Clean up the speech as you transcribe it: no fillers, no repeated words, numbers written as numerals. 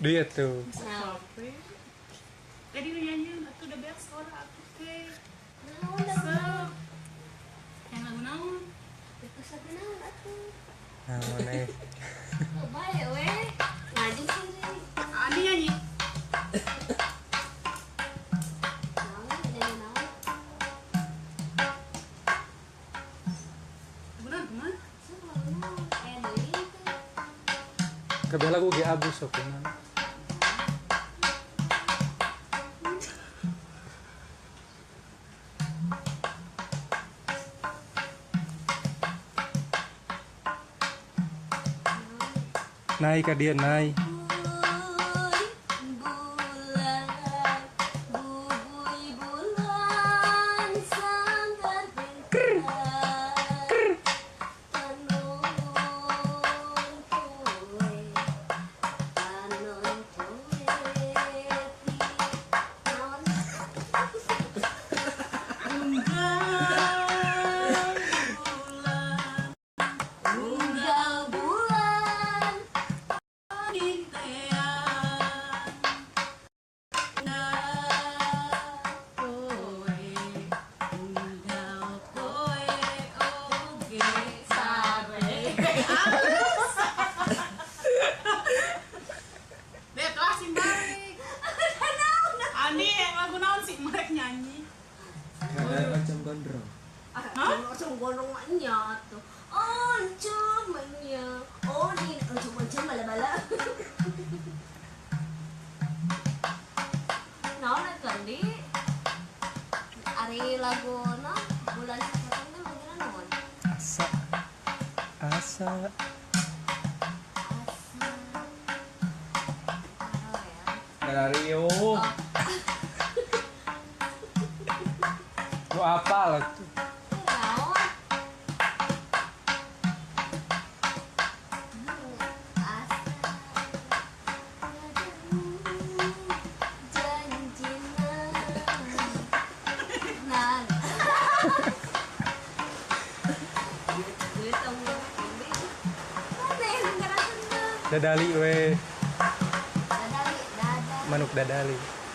Duit tuh. Nah, Jadi nyanyi aku udah beres sekolah aku teh. naon dah. Yang lagu naon? Itu saja naon atuh. Nah, mana? Oh, bae we. Ngaji sih. Ani nyanyi. Naon jadi naon. Lagu naon kumaha? Sok naon. Kayak deui teh. Kabeh lagu ge abus sok kumaha. Naik ka dia naik. Dek, lasin balik. Ani lagu naon sih mereka nyanyi? Ada macam gondrong. Macam gonong nya tuh. Oh, cumanya. Oh, di macam bala-bala. Naon kan di? Ari laguna bulan September lagi naon? Asa. Asa. Dario. Lu apa lah tuh? Dadali we. Manuk dadali.